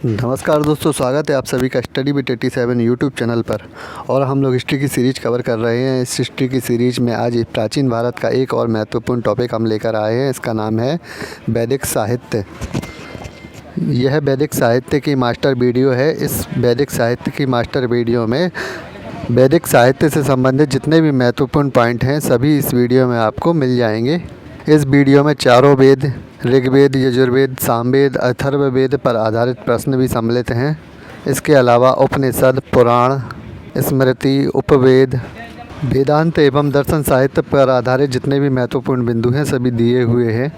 नमस्कार दोस्तों, स्वागत है आप सभी का स्टडी विद 87 यूट्यूब चैनल पर। और हम लोग हिस्ट्री की सीरीज कवर कर रहे हैं। इस हिस्ट्री की सीरीज में आज प्राचीन भारत का एक और महत्वपूर्ण टॉपिक हम लेकर आए हैं। इसका नाम है वैदिक साहित्य। यह वैदिक साहित्य की मास्टर वीडियो है। इस वैदिक साहित्य की मास्टर वीडियो में वैदिक साहित्य से संबंधित जितने भी महत्वपूर्ण पॉइंट हैं सभी इस वीडियो में आपको मिल जाएंगे। इस वीडियो में चारों वेद ऋग्वेद, यजुर्वेद, सामवेद, अथर्ववेद पर आधारित प्रश्न भी सम्मिलित हैं। इसके अलावा उपनिषद, पुराण, स्मृति, उपवेद, वेदांत एवं दर्शन साहित्य पर आधारित जितने भी महत्वपूर्ण बिंदु हैं सभी दिए हुए हैं।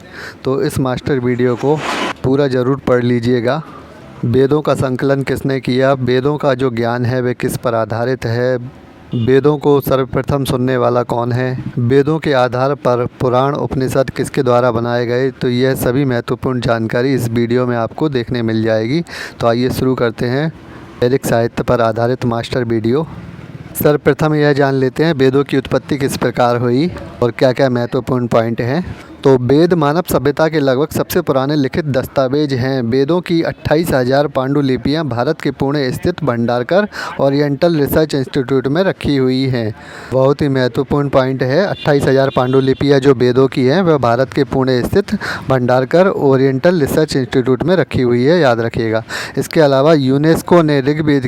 तो इस मास्टर वीडियो को पूरा ज़रूर पढ़ लीजिएगा। वेदों का संकलन किसने किया, वेदों का जो ज्ञान है वह किस पर आधारित है, वेदों को सर्वप्रथम सुनने वाला कौन है, वेदों के आधार पर पुराण उपनिषद किसके द्वारा बनाए गए, तो यह सभी महत्वपूर्ण जानकारी इस वीडियो में आपको देखने मिल जाएगी। तो आइए शुरू करते हैं वैदिक साहित्य पर आधारित मास्टर वीडियो। सर्वप्रथम यह जान लेते हैं वेदों की उत्पत्ति किस प्रकार हुई और क्या क्या महत्वपूर्ण पॉइंट हैं। तो वेद मानव सभ्यता के लगभग सबसे पुराने लिखित दस्तावेज हैं। वेदों की 28,000 पांडुलिपियाँ भारत के पुणे स्थित भंडारकर ओरिएंटल रिसर्च इंस्टीट्यूट में रखी हुई हैं। बहुत ही महत्वपूर्ण पॉइंट है। 28,000 पांडुलिपियाँ जो वेदों की हैं वह भारत के पुणे स्थित भंडारकर ओरिएंटल रिसर्च इंस्टीट्यूट में रखी हुई है, याद रखिएगा। इसके अलावा यूनेस्को ने ऋग्वेद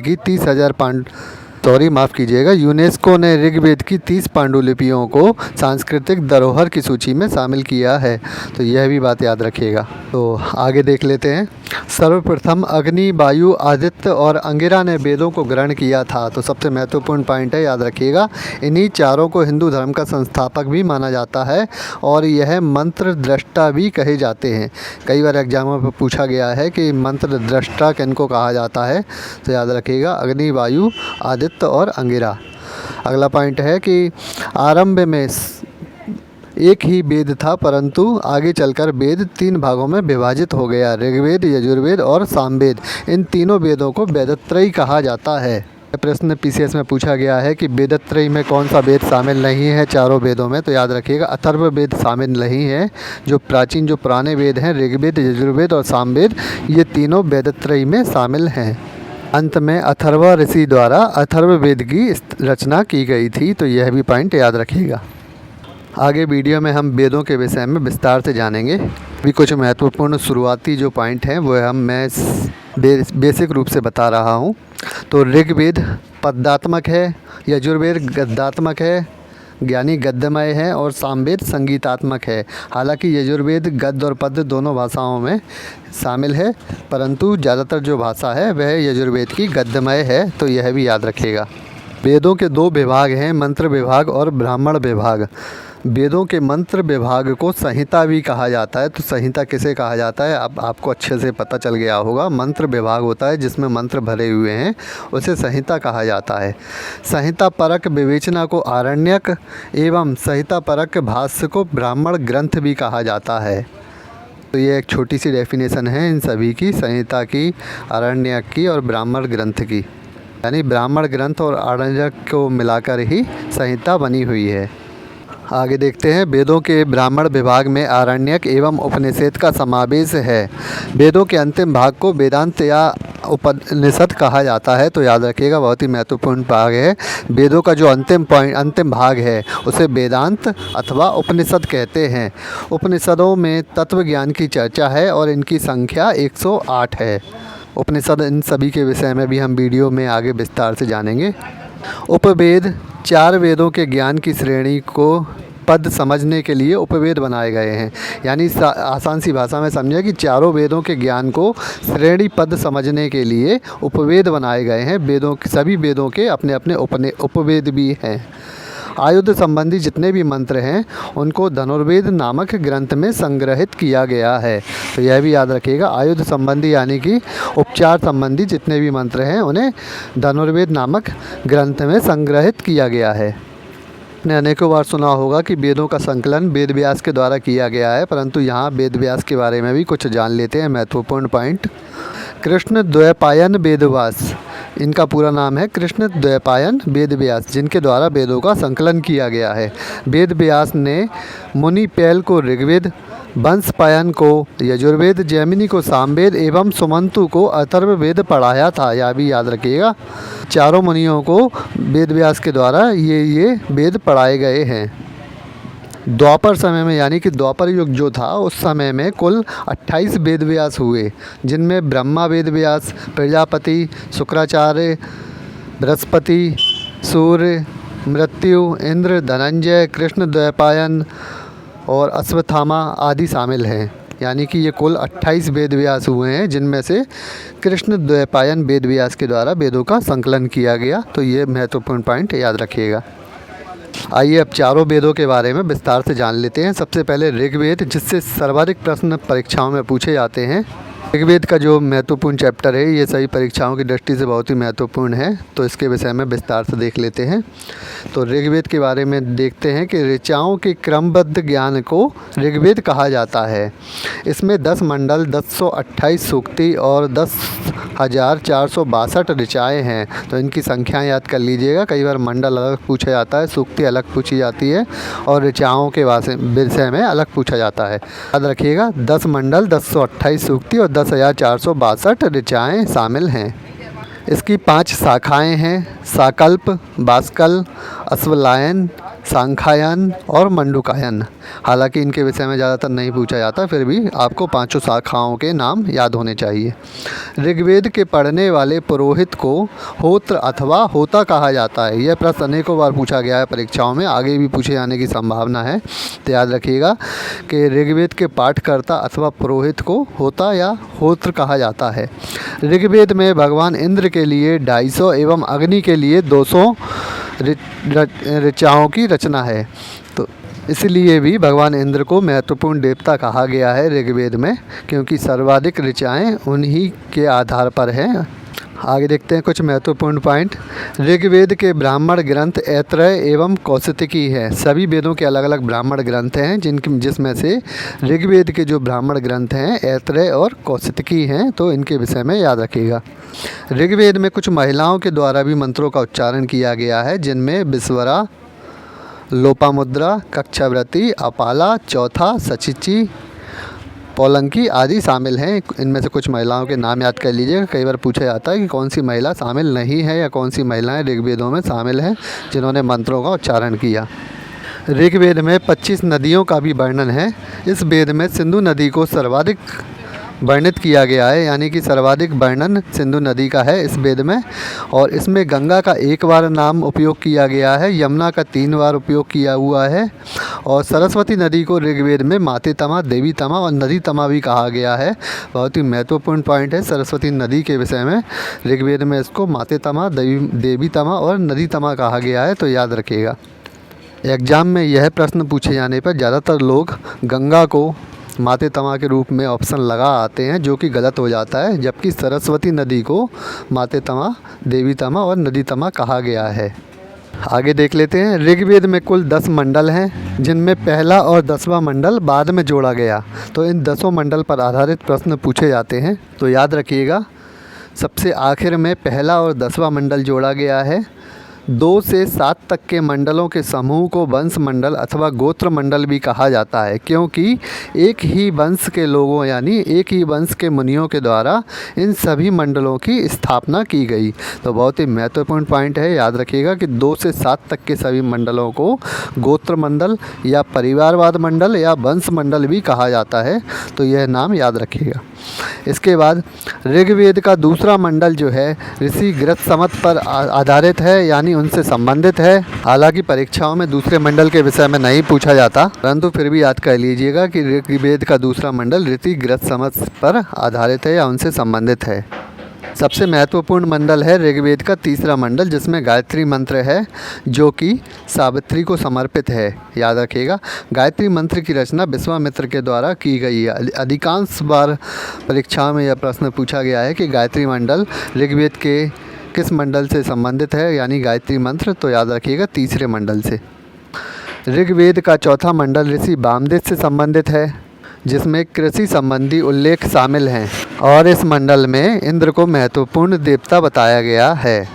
की 30 पांडुलिपियों को सांस्कृतिक धरोहर की सूची में शामिल किया है। तो यह भी बात याद रखिएगा। तो आगे देख लेते हैं। सर्वप्रथम अग्नि, वायु, आदित्य और अंगिरा ने वेदों को ग्रहण किया था। तो सबसे महत्वपूर्ण पॉइंट है, याद रखिएगा। इन्हीं चारों को हिंदू धर्म का संस्थापक भी माना जाता है और यह मंत्र दृष्टा भी कहे जाते हैं। कई बार एग्जामों में पूछा गया है कि मंत्र दृष्टा किनको कहा जाता है, तो याद रखिएगा अग्नि, वायु, आदित्य और अंगिरा। अगला पॉइंट है कि आरंभ में एक ही वेद था, परंतु आगे चलकर वेद 3 भागों में विभाजित हो गया। ऋग्वेद, यजुर्वेद और सामवेद, इन तीनों वेदों को वेदत्रयी कहा जाता है। प्रश्न पीसीएस में पूछा गया है कि वेदत्रयी में कौन सा वेद शामिल नहीं है चारों वेदों में, तो याद रखिएगा अथर्ववेद शामिल नहीं है। जो पुराने वेद हैं ऋग्वेद, यजुर्वेद और सामवेद, ये तीनों वेदत्रयी में शामिल हैं। अंत में अथर्व ऋषि द्वारा अथर्ववेद की रचना की गई थी। तो यह भी पॉइंट याद रखिएगा। आगे वीडियो में हम वेदों के विषय में विस्तार से जानेंगे। भी कुछ महत्वपूर्ण शुरुआती जो पॉइंट हैं वो मैं बेसिक रूप से बता रहा हूँ। तो ऋग्वेद पदात्मक है, यजुर्वेद गद्यात्मक है, ज्ञानी गद्यमय है और सामवेद संगीतात्मक है। हालांकि यजुर्वेद गद्य और पद्य दोनों भाषाओं में शामिल है, परंतु ज़्यादातर जो भाषा है वह यजुर्वेद की गद्यमय है। तो यह भी याद रखिएगा। वेदों के 2 विभाग हैं, मंत्र विभाग और ब्राह्मण विभाग। वेदों के मंत्र विभाग को संहिता भी कहा जाता है। तो संहिता किसे कहा जाता है अब आपको अच्छे से पता चल गया होगा। मंत्र विभाग होता है जिसमें मंत्र भरे हुए हैं, उसे संहिता कहा जाता है। संहिता परक विवेचना को आरण्यक एवं संहिता परक भाष्य को ब्राह्मण ग्रंथ भी कहा जाता है। तो ये एक छोटी सी डेफिनेशन है इन सभी की, संहिता की, आरण्यक की और ब्राह्मण ग्रंथ की। यानी ब्राह्मण ग्रंथ और आरण्यक को मिलाकर ही संहिता बनी हुई है। आगे देखते हैं। वेदों के ब्राह्मण विभाग में आरण्यक एवं उपनिषद का समावेश है। वेदों के अंतिम भाग को वेदांत या उपनिषद कहा जाता है। तो याद रखिएगा, बहुत ही महत्वपूर्ण भाग है। वेदों का जो अंतिम भाग है उसे वेदांत अथवा उपनिषद कहते हैं। उपनिषदों में तत्व ज्ञान की चर्चा है और इनकी संख्या 108 है। उपनिषद इन सभी के विषय में भी हम वीडियो में आगे विस्तार से जानेंगे। उपवेद 4 वेदों के ज्ञान की श्रेणी को पद समझने के लिए उपवेद बनाए गए हैं। यानी आसान सी भाषा में समझे कि चारों वेदों के ज्ञान को श्रेणी पद समझने के लिए उपवेद बनाए गए हैं। सभी वेदों के अपने अपने उपवेद भी हैं। आयुध संबंधी जितने भी मंत्र हैं उनको धनुर्वेद नामक ग्रंथ में संग्रहित किया गया है। तो यह भी याद रखिएगा, आयुध संबंधी यानी कि उपचार संबंधी जितने भी मंत्र हैं उन्हें धनुर्वेद नामक ग्रंथ में संग्रहित किया गया है। आपने अनेकों बार सुना होगा कि वेदों का संकलन वेद व्यास के द्वारा किया गया है, परंतु यहाँ वेद व्यास के बारे में भी कुछ जान लेते हैं। महत्वपूर्ण पॉइंट, कृष्ण द्वैपायन वेदव्यास, इनका पूरा नाम है कृष्ण द्वैपायन वेदव्यास, जिनके द्वारा वेदों का संकलन किया गया है। वेद व्यास ने मुनि पैल को ऋग्वेद, वंशपायन को यजुर्वेद, जैमिनी को सामवेद एवं सुमंतु को अथर्ववेद पढ़ाया था, यह भी याद रखिएगा। चारों मुनियों को वेद व्यास के द्वारा ये वेद पढ़ाए गए हैं। द्वापर समय में यानी कि द्वापर युग जो था उस समय में कुल 28 वेद व्यास हुए, जिनमें ब्रह्मा वेद व्यास, प्रजापति, शुक्राचार्य, बृहस्पति, सूर्य, मृत्यु, इंद्र, धनंजय, कृष्ण द्वैपायन और अश्वत्थामा आदि शामिल हैं। यानी कि ये कुल 28 वेद व्यास हुए हैं, जिनमें से कृष्ण द्वैपायन वेद व्यास के द्वारा वेदों का संकलन किया गया। तो ये महत्वपूर्ण पॉइंट याद रखिएगा। आइए अब चारों वेदों के बारे में विस्तार से जान लेते हैं। सबसे पहले ऋग्वेद, जिससे सर्वाधिक प्रश्न परीक्षाओं में पूछे जाते हैं। ऋग्वेद का जो महत्वपूर्ण चैप्टर है ये सभी परीक्षाओं की दृष्टि से बहुत ही महत्वपूर्ण है, तो इसके विषय में विस्तार से देख लेते हैं। तो ऋग्वेद के बारे में देखते हैं कि ऋचाओं के क्रमबद्ध ज्ञान को ऋग्वेद कहा जाता है। इसमें 10 मंडल, 1028 सूक्ति और 10,462 ऋचाएँ हैं। तो इनकी संख्याएँ याद कर लीजिएगा। कई बार मंडल अलग पूछा जाता है, सूक्ति अलग पूछी जाती है और ऋचाओं के विषय में अलग पूछा जाता है। याद रखिएगा 10 मंडल, 1028 सूक्ति और 10,462 ऋचाएँ शामिल हैं। इसकी 5 शाखाएं हैं: साकल्प, बाष्कल, अश्वलायन, सांख्यायन और मंडूकायन। हालांकि इनके विषय में ज़्यादातर नहीं पूछा जाता, फिर भी आपको 5 शाखाओं के नाम याद होने चाहिए। ऋग्वेद के पढ़ने वाले पुरोहित को होत्र अथवा होता कहा जाता है। यह प्रश्न अनेकों बार पूछा गया है परीक्षाओं में, आगे भी पूछे जाने की संभावना है। तो याद रखिएगा कि ऋग्वेद के पाठकर्ता अथवा पुरोहित को होता या होत्र कहा जाता है। ऋग्वेद में भगवान इंद्र के लिए 250 एवं अग्नि के लिए 200 ऋचाओं की रचना है। तो इसलिए भी भगवान इंद्र को महत्वपूर्ण देवता कहा गया है ऋग्वेद में, क्योंकि सर्वाधिक ऋचाएँ उन्हीं के आधार पर हैं। आगे देखते हैं कुछ महत्वपूर्ण पॉइंट। ऋग्वेद के ब्राह्मण ग्रंथ ऐतरेय एवं कौशिकी हैं। सभी वेदों के अलग अलग ब्राह्मण ग्रंथ हैं, जिसमें से ऋग्वेद के जो ब्राह्मण ग्रंथ हैं ऐतरेय और कौशिकी हैं। तो इनके विषय में याद रखिएगा। ऋग्वेद में कुछ महिलाओं के द्वारा भी मंत्रों का उच्चारण किया गया है, जिनमें विश्वरा, लोपामुद्रा, कक्षावृत्ति, अपाला, चौथा, सचिची, पौलंकी आदि शामिल हैं। इनमें से कुछ महिलाओं के नाम याद कर लीजिएगा। कई बार पूछा जाता है कि कौन सी महिला शामिल नहीं है या कौन सी महिलाएं ऋग्वेदों में शामिल हैं जिन्होंने मंत्रों का उच्चारण किया। ऋग्वेद में 25 नदियों का भी वर्णन है। इस वेद में सिंधु नदी को सर्वाधिक वर्णित किया गया है, यानी कि सर्वाधिक वर्णन सिंधु नदी का है इस वेद में। और इसमें गंगा का 1 बार नाम उपयोग किया गया है, यमुना का 3 बार उपयोग किया हुआ है और सरस्वती नदी को ऋग्वेद में मातेतमा, देवीतमा और नदीतमा भी कहा गया है। बहुत ही महत्वपूर्ण पॉइंट है सरस्वती नदी के विषय में। ऋग्वेद में इसको मातेतमा, देवीतमा और नदीतमा कहा गया है, तो याद रखिएगा। एग्ज़ाम में यह प्रश्न पूछे जाने पर ज़्यादातर लोग गंगा को मातेतमा के रूप में ऑप्शन लगा आते हैं, जो कि गलत हो जाता है, जबकि सरस्वती नदी को मातेतमा, देवीतमा और नदीतमा कहा गया है। आगे देख लेते हैं। ऋग्वेद में कुल 10 मंडल हैं, जिनमें पहला और 10वां मंडल बाद में जोड़ा गया। तो इन 10 मंडल पर आधारित प्रश्न पूछे जाते हैं, तो याद रखिएगा। सबसे आखिर में पहला और 10वां मंडल जोड़ा गया है। 2 से 7 तक के मंडलों के समूह को वंश मंडल अथवा गोत्र मंडल भी कहा जाता है, क्योंकि एक ही वंश के लोगों यानी एक ही वंश के मुनियों के द्वारा इन सभी मंडलों की स्थापना की गई। तो बहुत ही महत्वपूर्ण पॉइंट है, याद रखिएगा कि 2 से 7 तक के सभी मंडलों को गोत्र मंडल या परिवारवाद मंडल या वंश मंडल भी कहा जाता है। तो यह नाम याद रखिएगा। इसके बाद ऋग्वेद का दूसरा मंडल जो है ऋषि गृत्समत पर आधारित है, यानी उनसे संबंधित है। हालांकि परीक्षाओं में दूसरे मंडल के विषय में नहीं पूछा जाता, परंतु फिर भी याद कर लीजिएगा कि ऋग्वेद का दूसरा मंडल ऋषि गृत्समत पर आधारित है या उनसे संबंधित है। सबसे महत्वपूर्ण मंडल है ऋग्वेद का तीसरा मंडल, जिसमें गायत्री मंत्र है, जो कि सावित्री को समर्पित है। याद रखिएगा, गायत्री मंत्र की रचना विश्वामित्र के द्वारा की गई है। अधिकांश बार परीक्षाओं में यह प्रश्न पूछा गया है कि गायत्री मंडल ऋग्वेद के किस मंडल से संबंधित है, यानी गायत्री मंत्र। तो याद रखिएगा तीसरे मंडल से। ऋग्वेद का चौथा मंडल ऋषि वामदेव से संबंधित है, जिसमें कृषि संबंधी उल्लेख शामिल हैं और इस मंडल में इंद्र को महत्वपूर्ण देवता बताया गया है।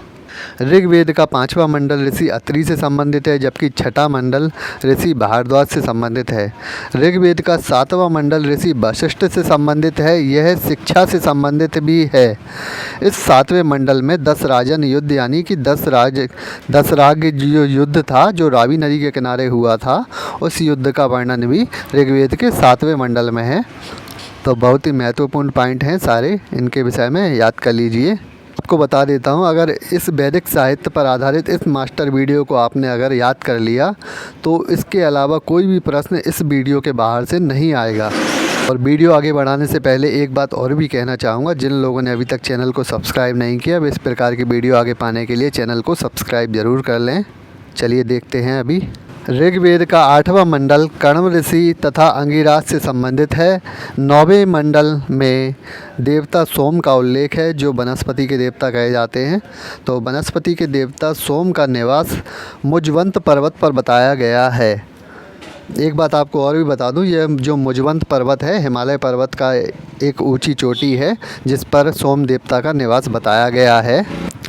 ऋग्वेद का 5वां मंडल ऋषि अत्रि से संबंधित है, जबकि छठा मंडल ऋषि भारद्वाज से संबंधित है। ऋग्वेद का 7वां मंडल ऋषि वशिष्ठ से संबंधित है, यह शिक्षा से संबंधित भी है। इस 7वें मंडल में 10 राजन युद्ध यानी कि 10 राग जो युद्ध था, जो रावी नदी के किनारे हुआ था, उस युद्ध का वर्णन भी ऋग्वेद के 7वें मंडल में है। तो बहुत ही महत्वपूर्ण पॉइंट हैं सारे, इनके विषय में याद कर लीजिए। आपको बता देता हूँ, अगर इस वैदिक साहित्य पर आधारित इस मास्टर वीडियो को आपने अगर याद कर लिया तो इसके अलावा कोई भी प्रश्न इस वीडियो के बाहर से नहीं आएगा। और वीडियो आगे बढ़ाने से पहले एक बात और भी कहना चाहूँगा, जिन लोगों ने अभी तक चैनल को सब्सक्राइब नहीं किया, वे इस प्रकार की वीडियो आगे पाने के लिए चैनल को सब्सक्राइब ज़रूर कर लें। चलिए देखते हैं अभी। ऋग्वेद का 8वां मंडल कण्व ऋषि तथा अंगिराज से संबंधित है। 9वें मंडल में देवता सोम का उल्लेख है, जो वनस्पति के देवता कहे जाते हैं। तो वनस्पति के देवता सोम का निवास मुजवंत पर्वत पर बताया गया है। एक बात आपको और भी बता दूं, यह जो मुजवंत पर्वत है हिमालय पर्वत का एक ऊंची चोटी है, जिस पर सोम देवता का निवास बताया गया है।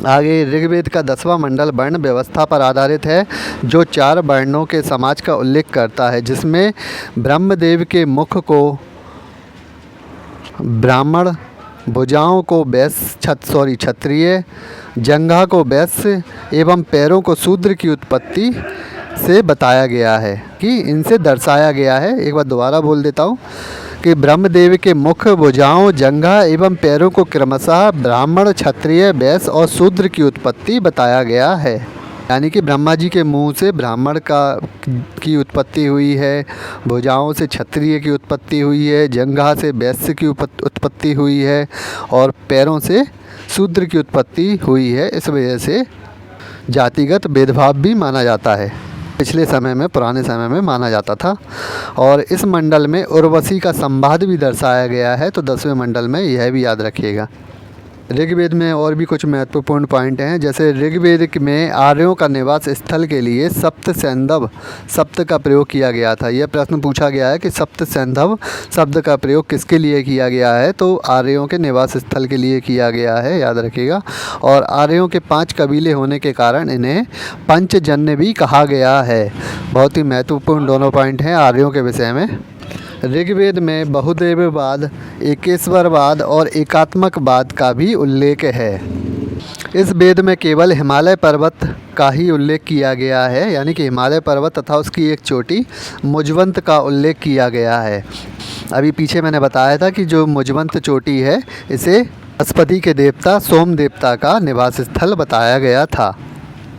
आगे ऋग्वेद का 10वां मंडल वर्ण व्यवस्था पर आधारित है, जो 4 वर्णों के समाज का उल्लेख करता है, जिसमें ब्रह्मदेव के मुख को ब्राह्मण, भुजाओं को क्षत्रिय, जंघा को वैश्य एवं पैरों को शूद्र की उत्पत्ति से बताया गया है, कि इनसे दर्शाया गया है। एक बार दोबारा बोल देता हूँ कि ब्रह्मदेव के मुख, भुजाओं, जंघा एवं पैरों को क्रमशः ब्राह्मण, क्षत्रिय, वैश्य और शूद्र की उत्पत्ति बताया गया है। यानी कि ब्रह्मा जी के मुंह से ब्राह्मण की उत्पत्ति हुई है, भुजाओं से क्षत्रिय की उत्पत्ति हुई है, जंघा से वैश्य की उत्पत्ति हुई है और पैरों से शूद्र की उत्पत्ति हुई है। इस वजह से जातिगत भेदभाव भी माना जाता है, पिछले समय में, पुराने समय में माना जाता था। और इस मंडल में उर्वशी का संवाद भी दर्शाया गया है, तो 10वें मंडल में यह भी याद रखिएगा। ऋग्वेद में और भी कुछ महत्वपूर्ण पॉइंट हैं, जैसे ऋग्वेद में आर्यों का निवास स्थल के लिए सप्त सैंधव शब्द का प्रयोग किया गया था। यह प्रश्न पूछा गया है कि सप्त सैंधव शब्द का प्रयोग किसके लिए किया गया है, तो आर्यों के निवास स्थल के लिए किया गया है, याद रखिएगा। और आर्यों के 5 कबीले होने के कारण इन्हें पंचजन्य भी कहा गया है। बहुत ही महत्वपूर्ण दोनों पॉइंट हैं आर्यों के विषय में। ऋग्वेद में बहुदेववाद, एकेश्वरवाद और एकात्मकवाद का भी उल्लेख है। इस वेद में केवल हिमालय पर्वत का ही उल्लेख किया गया है, यानी कि हिमालय पर्वत तथा उसकी एक चोटी मुजवंत का उल्लेख किया गया है। अभी पीछे मैंने बताया था कि जो मुजवंत चोटी है, इसे वनस्पति के देवता सोम देवता का निवास स्थल बताया गया था।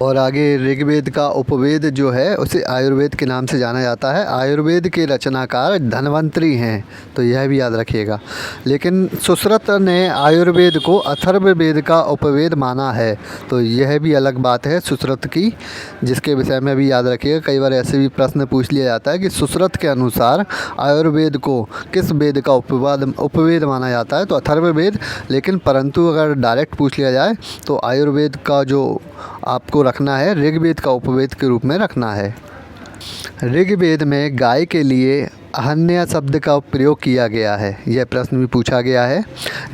और आगे ऋग्वेद का उपवेद जो है उसे आयुर्वेद के नाम से जाना जाता है। आयुर्वेद के रचनाकार धन्वंतरी हैं, तो यह भी याद रखिएगा। लेकिन सुश्रुत ने आयुर्वेद को अथर्ववेद का उपवेद माना है, तो यह भी अलग बात है सुश्रुत की, जिसके विषय में भी याद रखिएगा। कई बार ऐसे भी प्रश्न पूछ लिया जाता है कि सुश्रुत के अनुसार आयुर्वेद को किस वेद का उपवेद माना जाता है, तो अथर्ववेद। लेकिन परंतु अगर डायरेक्ट पूछ लिया जाए तो आयुर्वेद का जो आपको रखना है, ऋग्वेद का उपवेद के रूप में रखना है। ऋग्वेद में गाय के लिए अहन्या शब्द का प्रयोग किया गया है, यह प्रश्न भी पूछा गया है।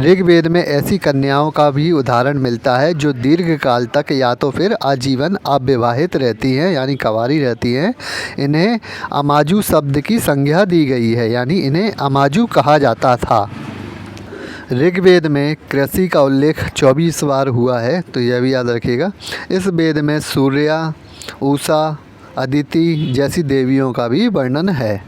ऋग्वेद में ऐसी कन्याओं का भी उदाहरण मिलता है जो दीर्घ काल तक या तो फिर आजीवन अविवाहित रहती हैं, यानी कंवारी रहती हैं। इन्हें अमाजू शब्द की संज्ञा दी गई है, यानी इन्हें अमाजू कहा जाता था। ऋग्वेद में कृषि का उल्लेख 24 बार हुआ है, तो यह भी याद रखिएगा। इस वेद में सूर्या, उषा, अदिति जैसी देवियों का भी वर्णन है।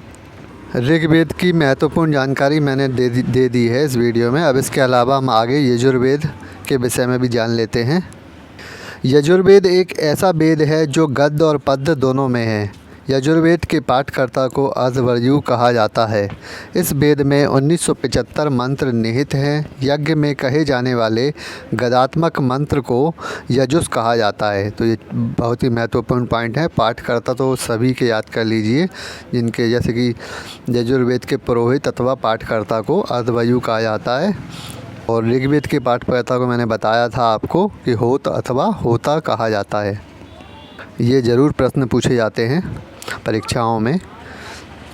ऋग्वेद की महत्वपूर्ण जानकारी मैंने दे दी है इस वीडियो में। अब इसके अलावा हम आगे यजुर्वेद के विषय में भी जान लेते हैं। यजुर्वेद एक ऐसा वेद है जो गद्य और पद्य दोनों में है। यजुर्वेद के पाठकर्ता को अजवर्यु कहा जाता है। इस वेद में 1975 मंत्र निहित हैं। यज्ञ में कहे जाने वाले गदात्मक मंत्र को यजुस कहा जाता है। तो ये बहुत ही महत्वपूर्ण पॉइंट है। पाठकर्ता तो सभी के याद कर लीजिए, जिनके जैसे कि यजुर्वेद के पुरोहित अथवा पाठकर्ता को अजवर्यु कहा जाता है। और ऋग्वेद के पाठकर्ता को मैंने बताया था आपको कि होत अथवा होता कहा जाता है। ये ज़रूर प्रश्न पूछे जाते हैं परीक्षाओं में।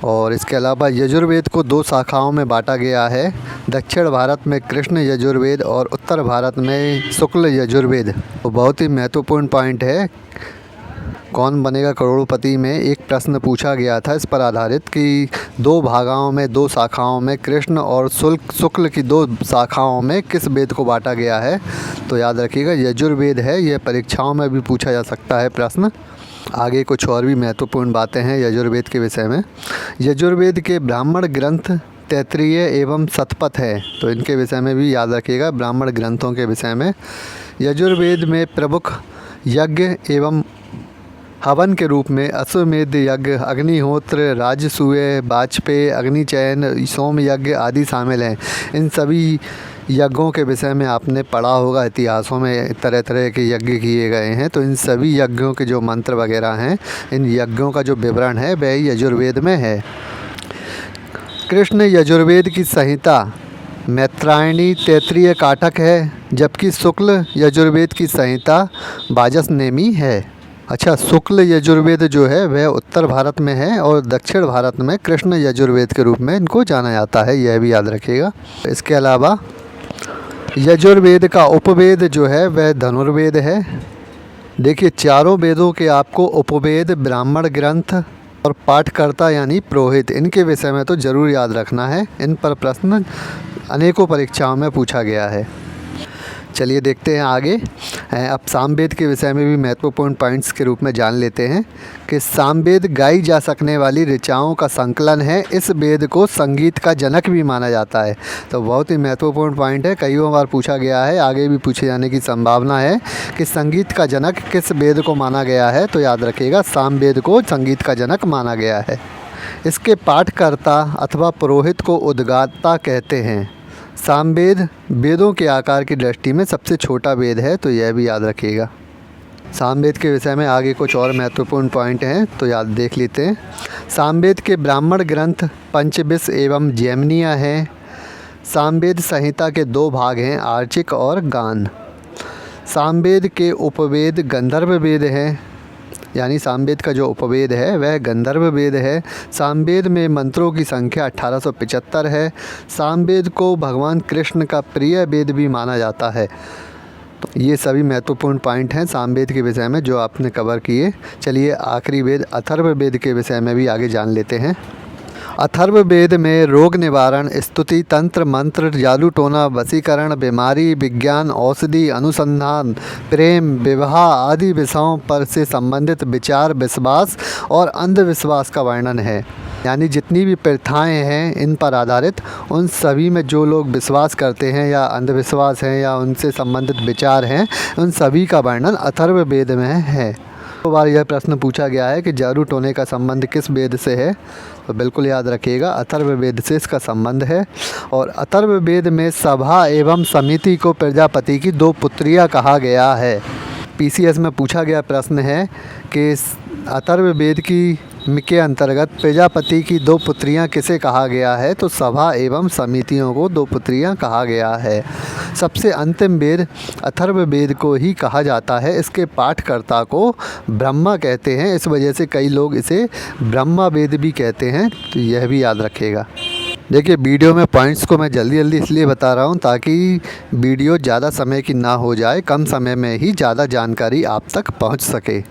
और इसके अलावा यजुर्वेद को 2 शाखाओं में बांटा गया है। दक्षिण भारत में कृष्ण यजुर्वेद और उत्तर भारत में शुक्ल यजुर्वेद। तो बहुत ही महत्वपूर्ण पॉइंट है। कौन बनेगा करोड़पति में एक प्रश्न पूछा गया था इस पर आधारित कि 2 भागों में 2 शाखाओं में कृष्ण और शुक्ल की 2 शाखाओं में किस वेद को बांटा गया है। तो याद रखिएगा यजुर्वेद है। यह परीक्षाओं में भी पूछा जा सकता है प्रश्न। आगे कुछ और भी महत्वपूर्ण बातें हैं यजुर्वेद के विषय में। यजुर्वेद के ब्राह्मण ग्रंथ तैत्तिरीय एवं शतपथ है। तो इनके विषय में भी याद रखिएगा ब्राह्मण ग्रंथों के विषय में। यजुर्वेद में प्रमुख यज्ञ एवं हवन के रूप में अश्वमेध यज्ञ, अग्निहोत्र, राजसूय, वाजपेय, अग्निचयन, सोम यज्ञ आदि शामिल हैं। इन सभी यज्ञों के विषय में आपने पढ़ा होगा इतिहासों में तरह तरह के यज्ञ किए गए हैं। तो इन सभी यज्ञों के जो मंत्र वगैरह हैं, इन यज्ञों का जो विवरण है वह यजुर्वेद में है। कृष्ण यजुर्वेद की संहिता मैत्रायणी तैत्तिरीय काटक है, जबकि शुक्ल यजुर्वेद की संहिता वाजसनेमी है। अच्छा, शुक्ल यजुर्वेद जो है वह उत्तर भारत में है और दक्षिण भारत में कृष्ण यजुर्वेद के रूप में इनको जाना जाता है। यह भी याद रखिएगा। इसके अलावा यजुर्वेद का उपवेद जो है वह धनुर्वेद है। देखिए, चारों वेदों के आपको उपवेद, ब्राह्मण ग्रंथ और पाठकर्ता यानी पुरोहित, इनके विषय में तो ज़रूर याद रखना है। इन पर प्रश्न अनेकों परीक्षाओं में पूछा गया है। चलिए देखते हैं आगे। अब सामवेद के विषय में भी महत्वपूर्ण पॉइंट्स के रूप में जान लेते हैं कि सामवेद गाई जा सकने वाली ऋचाओं का संकलन है। इस वेद को संगीत का जनक भी माना जाता है। तो बहुत ही महत्वपूर्ण पॉइंट है, कईयों बार पूछा गया है, आगे भी पूछे जाने की संभावना है कि संगीत का जनक किस वेद को माना गया है। तो याद रखिएगा सामवेद को संगीत का जनक माना गया है। इसके पाठकर्ता अथवा पुरोहित को उद्गाता कहते हैं। सामवेद वेदों के आकार की दृष्टि में सबसे छोटा वेद है। तो यह भी याद रखिएगा। सामवेद के विषय में आगे कुछ और महत्वपूर्ण पॉइंट हैं, तो याद देख लेते हैं। सामवेद के ब्राह्मण ग्रंथ पंचविश एवं जैमिनीय हैं। सामवेद संहिता के 2 भाग हैं, आर्चिक और गान। सामवेद के उपवेद गंधर्व वेद हैं, यानी सामवेद का जो उपवेद है वह गंधर्व वेद है। सामवेद में मंत्रों की संख्या 1875 है। सामवेद को भगवान कृष्ण का प्रिय वेद भी माना जाता है। तो ये सभी महत्वपूर्ण पॉइंट हैं सामवेद के विषय में जो आपने कवर किए। चलिए आखिरी वेद अथर्ववेद के विषय में भी आगे जान लेते हैं। अथर्ववेद में रोग निवारण, स्तुति, तंत्र, मंत्र, जादू टोना, वशीकरण, बीमारी, विज्ञान, औषधि, अनुसंधान, प्रेम, विवाह आदि विषयों पर से संबंधित विचार, विश्वास और अंधविश्वास का वर्णन है। यानी जितनी भी प्रथाएं हैं इन पर आधारित, उन सभी में जो लोग विश्वास करते हैं या अंधविश्वास हैं या उनसे संबंधित विचार हैं, उन सभी का वर्णन अथर्ववेद में है। तो बार यह प्रश्न पूछा गया है कि जादू टोने का संबंध किस वेद से है। तो बिल्कुल याद रखिएगा अथर्ववेद से इसका संबंध है। और अथर्ववेद में सभा एवं समिति को प्रजापति की 2 पुत्रियां कहा गया है। पीसीएस में पूछा गया प्रश्न है कि अथर्ववेद के अंतर्गत प्रजापति की 2 पुत्रियां किसे कहा गया है। तो सभा एवं समितियों को 2 पुत्रियां कहा गया है। सबसे अंतिम वेद अथर्ववेद को ही कहा जाता है। इसके पाठकर्ता को ब्रह्मा कहते हैं, इस वजह से कई लोग इसे ब्रह्मा वेद भी कहते हैं। तो यह भी याद रखिएगा। देखिए, वीडियो में पॉइंट्स को मैं जल्दी इसलिए बता रहा हूँ ताकि वीडियो ज़्यादा समय की ना हो जाए, कम समय में ही ज़्यादा जानकारी आप तक पहुँच सके।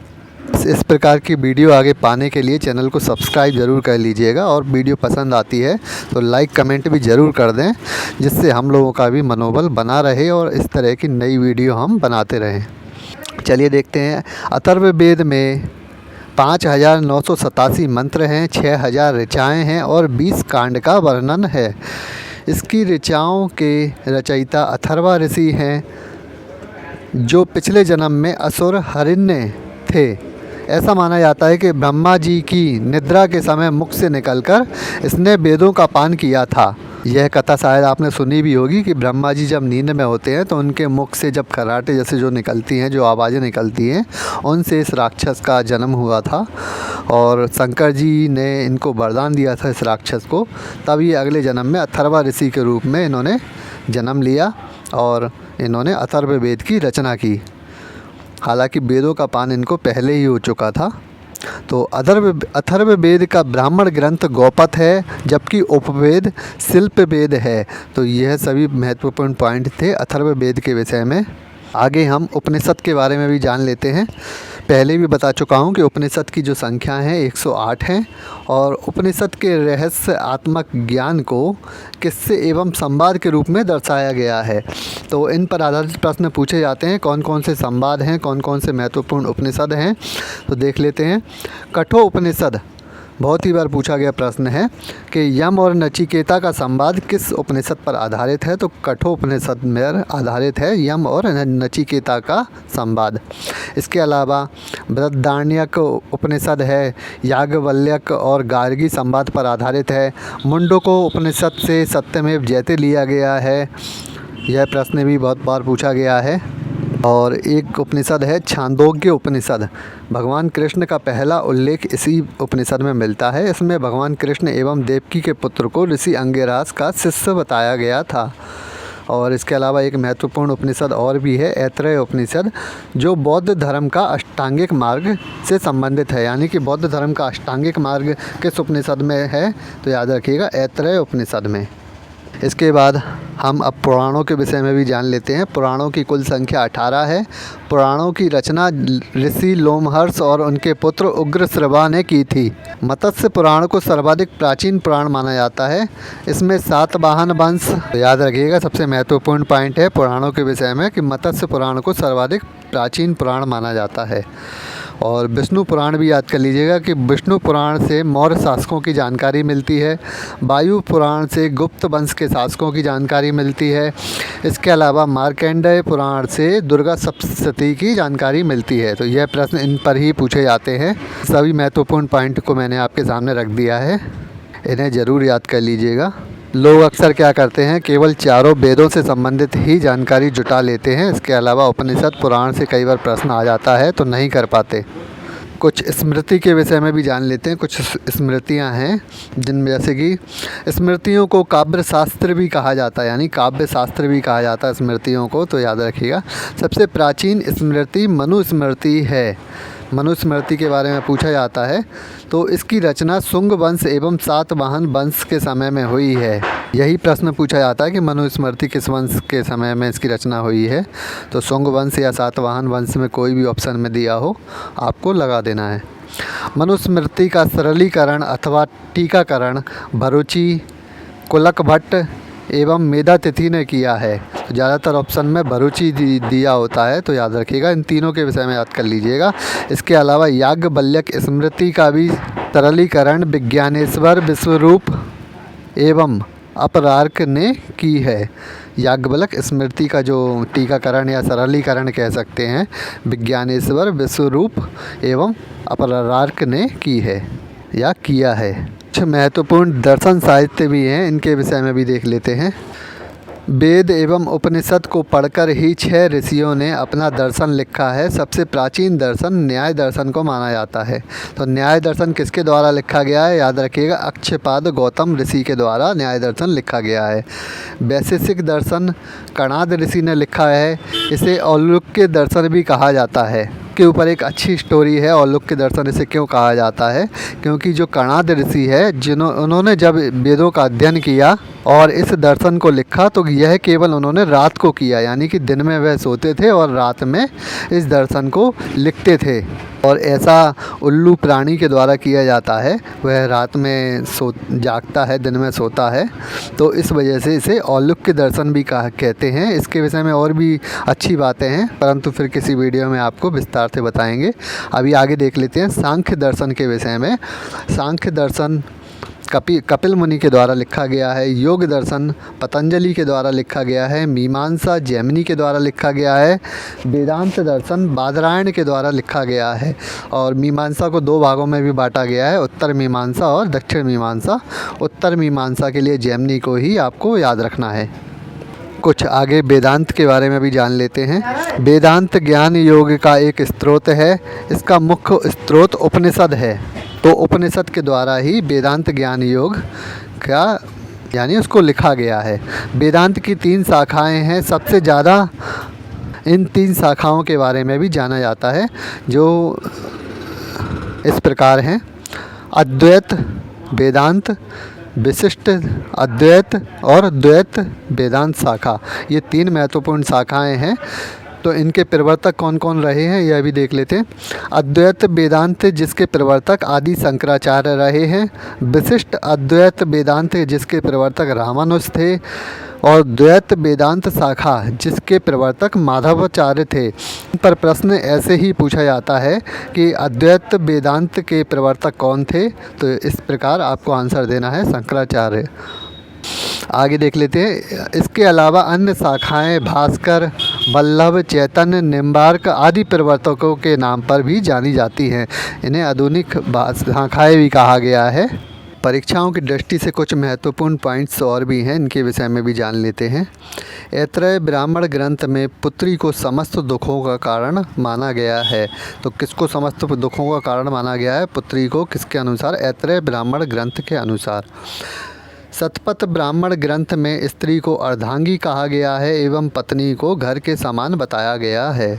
इस प्रकार की वीडियो आगे पाने के लिए चैनल को सब्सक्राइब ज़रूर कर लीजिएगा और वीडियो पसंद आती है तो लाइक कमेंट भी ज़रूर कर दें, जिससे हम लोगों का भी मनोबल बना रहे और इस तरह की नई वीडियो हम बनाते रहें। चलिए देखते हैं। अथर्ववेद में 5987 मंत्र हैं, 6000 ऋचाएँ हैं और 20 कांड का वर्णन है। इसकी ऋचाओं के रचयिता अथर्वा ऋषि हैं, जो पिछले जन्म में असुर हरिण्य थे। ऐसा माना जाता है कि ब्रह्मा जी की निद्रा के समय मुख से निकलकर इसने वेदों का पान किया था। यह कथा शायद आपने सुनी भी होगी कि ब्रह्मा जी जब नींद में होते हैं तो उनके मुख से जब खर्राटे जैसे जो निकलती हैं, जो आवाज़ें निकलती हैं, उनसे इस राक्षस का जन्म हुआ था। और शंकर जी ने इनको वरदान दिया था इस राक्षस को। तब ये अगले जन्म में अथर्वा ऋषि के रूप में इन्होंने जन्म लिया और इन्होंने अथर्ववेद की रचना की। हालांकि वेदों का पान इनको पहले ही हो चुका था। तो अथर्ववेद का ब्राह्मण ग्रंथ गौपथ है, जबकि उपवेद शिल्पवेद है। तो यह सभी महत्वपूर्ण पॉइंट थे अथर्ववेद के विषय में। आगे हम उपनिषद के बारे में भी जान लेते हैं। पहले भी बता चुका हूँ कि उपनिषद की जो संख्या है 108 हैं और उपनिषद के रहस्य आत्मक ज्ञान को किस्से एवं संवाद के रूप में दर्शाया गया है। तो इन पर आधारित प्रश्न पूछे जाते हैं, कौन कौन से संवाद हैं, कौन कौन से महत्वपूर्ण उपनिषद हैं। तो देख लेते हैं। कठोपनिषद बहुत ही बार पूछा गया प्रश्न है कि यम और नचिकेता का संवाद किस उपनिषद पर आधारित है। तो कठोपनिषद में आधारित है यम और नचिकेता का संवाद। इसके अलावा बृहदारण्यक उपनिषद है, याज्ञवल्क्य और गार्गी संवाद पर आधारित है। मुंडको उपनिषद से सत्यमेव जयते लिया गया है। यह प्रश्न भी बहुत बार पूछा गया है। और एक उपनिषद है छांदोग्य उपनिषद। भगवान कृष्ण का पहला उल्लेख इसी उपनिषद में मिलता है। इसमें भगवान कृष्ण एवं देवकी के पुत्र को ऋषि अंगिरास का शिष्य बताया गया था। और इसके अलावा एक महत्वपूर्ण उपनिषद और भी है, ऐतरेय उपनिषद, जो बौद्ध धर्म का अष्टांगिक मार्ग से संबंधित है। यानी कि बौद्ध धर्म का अष्टांगिक मार्ग किस उपनिषद में है, तो याद रखिएगा ऐतरेय उपनिषद में। इसके बाद हम अब पुराणों के विषय में भी जान लेते हैं। पुराणों की कुल संख्या 18 है। पुराणों की रचना ऋषि लोमहर्ष और उनके पुत्र उग्रश्रवा ने की थी। मत्स्य पुराण को सर्वाधिक प्राचीन पुराण माना जाता है। इसमें सातवाहन वंश, याद रखिएगा सबसे महत्वपूर्ण पॉइंट है पुराणों के विषय में कि मत्स्य पुराण को सर्वाधिक प्राचीन पुराण माना जाता है। और विष्णु पुराण भी याद कर लीजिएगा कि विष्णु पुराण से मौर्य शासकों की जानकारी मिलती है। वायु पुराण से गुप्त वंश के शासकों की जानकारी मिलती है। इसके अलावा मार्कंडेय पुराण से दुर्गा सप्तशती की जानकारी मिलती है। तो यह प्रश्न इन पर ही पूछे जाते हैं। सभी महत्वपूर्ण पॉइंट को मैंने आपके सामने रख दिया है, इन्हें ज़रूर याद कर लीजिएगा। लोग अक्सर क्या करते हैं, केवल चारों वेदों से संबंधित ही जानकारी जुटा लेते हैं। इसके अलावा उपनिषद पुराण से कई बार प्रश्न आ जाता है तो नहीं कर पाते। कुछ स्मृति के विषय में भी जान लेते हैं। कुछ स्मृतियां हैं जिनमें जैसे कि स्मृतियों को काव्य शास्त्र भी कहा जाता है, यानी काव्य शास्त्र भी कहा जाता है स्मृतियों को। तो याद रखिएगा सबसे प्राचीन स्मृति मनुस्मृति है। मनुस्मृति के बारे में पूछा जाता है तो इसकी रचना शुंग वंश एवं सातवाहन वंश के समय में हुई है। यही प्रश्न पूछा जाता है कि मनुस्मृति किस वंश के समय में इसकी रचना हुई है। तो शुंग वंश या सातवाहन वंश में कोई भी ऑप्शन में दिया हो आपको लगा देना है। मनुस्मृति का सरलीकरण अथवा टीकाकरण भरूची, कुलक भट्ट एवं मेधातिथि ने किया है। तो ज़्यादातर ऑप्शन में भरूची दिया होता है, तो याद रखिएगा इन तीनों के विषय में याद कर लीजिएगा। इसके अलावा याज्ञवल्क्य स्मृति का भी सरलीकरण विज्ञानेश्वर विश्वरूप एवं अपरार्क ने की है। याज्ञवल्क्य स्मृति का जो टीकाकरण या सरलीकरण कह सकते हैं विज्ञानेश्वर विश्वरूप एवं अपरार्क ने की है या किया है। कुछ महत्वपूर्ण दर्शन साहित्य भी हैं, इनके विषय में भी देख लेते हैं। वेद एवं उपनिषद को पढ़कर ही 6 ऋषियों ने अपना दर्शन लिखा है। सबसे प्राचीन दर्शन न्याय दर्शन को माना जाता है। तो न्याय दर्शन किसके द्वारा लिखा गया है, याद रखिएगा अक्षयपाद गौतम ऋषि के द्वारा न्याय दर्शन लिखा गया है। वैशेषिक दर्शन कणाद ऋषि ने लिखा है। इसे औलुक्य दर्शन भी कहा जाता है। के ऊपर एक अच्छी स्टोरी है। औलुक्य दर्शन इसे क्यों कहा जाता है, क्योंकि जो कणाद ऋषि है उन्होंने जब वेदों का अध्ययन किया और इस दर्शन को लिखा तो यह केवल उन्होंने रात को किया, यानी कि दिन में वह सोते थे और रात में इस दर्शन को लिखते थे। और ऐसा उल्लू प्राणी के द्वारा किया जाता है, वह रात में जागता है, दिन में सोता है। तो इस वजह से इसे औलुक्य दर्शन भी कहते हैं। इसके विषय में और भी अच्छी बातें हैं, परंतु फिर किसी वीडियो में आपको विस्तार से बताएंगे। अभी आगे देख लेते हैं सांख्य दर्शन के विषय में। सांख्य दर्शन कपिल मुनि के द्वारा लिखा गया है। योग दर्शन पतंजलि के द्वारा लिखा गया है। मीमांसा जैमिनी के द्वारा लिखा गया है। वेदांत दर्शन बादरायण के द्वारा लिखा गया है। और मीमांसा को 2 भागों में भी बांटा गया है, उत्तर मीमांसा और दक्षिण मीमांसा। उत्तर मीमांसा के लिए जैमिनी को ही आपको याद रखना है। कुछ आगे वेदांत के बारे में भी जान लेते हैं। वेदांत ज्ञान योग का एक स्रोत है। इसका मुख्य स्रोत उपनिषद है। तो उपनिषद के द्वारा ही वेदांत ज्ञान योग का यानी उसको लिखा गया है। वेदांत की 3 शाखाएं हैं। सबसे ज़्यादा इन 3 शाखाओं के बारे में भी जाना जाता है। जो इस प्रकार हैं: अद्वैत वेदांत, विशिष्ट अद्वैत और द्वैत वेदांत शाखा। ये 3 महत्वपूर्ण शाखाएं हैं। तो इनके प्रवर्तक कौन कौन रहे हैं यह भी देख लेते हैं। अद्वैत वेदांत जिसके प्रवर्तक आदि शंकराचार्य रहे हैं, विशिष्ट अद्वैत वेदांत जिसके प्रवर्तक रामानुज थे, और द्वैत वेदांत शाखा जिसके प्रवर्तक माधवाचार्य थे। इन पर प्रश्न ऐसे ही पूछा जाता है कि अद्वैत वेदांत के प्रवर्तक कौन थे, तो इस प्रकार आपको आंसर देना है शंकराचार्य। आगे देख लेते हैं। इसके अलावा अन्य शाखाएं भास्कर, वल्लभ, चैतन्य, निम्बार्क आदि प्रवर्तकों के नाम पर भी जानी जाती हैं। इन्हें आधुनिक शाखाएं भी कहा गया है। परीक्षाओं की दृष्टि से कुछ महत्वपूर्ण पॉइंट्स और भी हैं, इनके विषय में भी जान लेते हैं। ऐत्रेय ब्राह्मण ग्रंथ में पुत्री को समस्त दुखों का कारण माना गया है। तो किसको समस्त दुखों का कारण माना गया है? पुत्री को। किसके अनुसार? ऐत्रेय ब्राह्मण ग्रंथ के अनुसार। शतपथ ब्राह्मण ग्रंथ में स्त्री को अर्धांगी कहा गया है एवं पत्नी को घर के समान बताया गया है।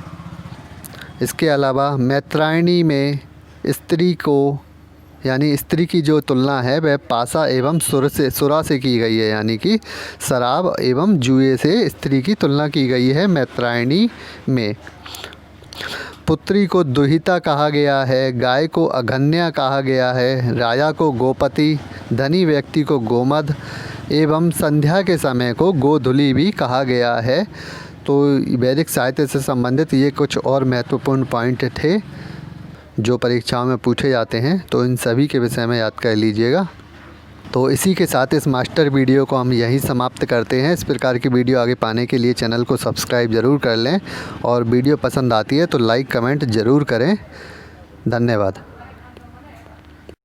इसके अलावा मैत्रायणी में स्त्री को यानी स्त्री की जो तुलना है वह पासा एवं सुरा से की गई है, यानी कि शराब एवं जुए से स्त्री की तुलना की गई है मैत्रायणी में। पुत्री को दुहिता कहा गया है, गाय को अघन्या कहा गया है, राजा को गोपति, धनी व्यक्ति को गोमद एवं संध्या के समय को गोधुली भी कहा गया है। तो वैदिक साहित्य से संबंधित ये कुछ और महत्वपूर्ण पॉइंट थे जो परीक्षाओं में पूछे जाते हैं, तो इन सभी के विषय में याद कर लीजिएगा। तो इसी के साथ इस मास्टर वीडियो को हम यहीं समाप्त करते हैं। इस प्रकार की वीडियो आगे पाने के लिए चैनल को सब्सक्राइब ज़रूर कर लें और वीडियो पसंद आती है तो लाइक कमेंट ज़रूर करें। धन्यवाद।